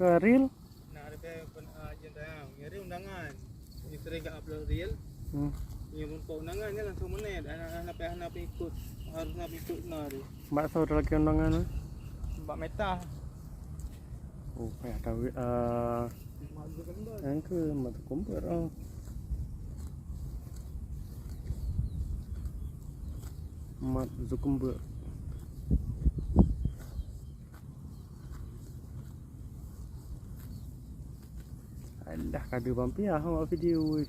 ke reel. Nak ada agen dah. Ngeri undangan. Ini sering kat upload reel. Ini rumput undangan je langsung menit. Anak ikut. Harus nak ikut benar dia. Mbak tahu ada lagi undangan tu? Mbak Meta. Oh, payah tahu. Yang ke mata kumpul. Mark Zuckerberg. Alah, kada bampi buat video.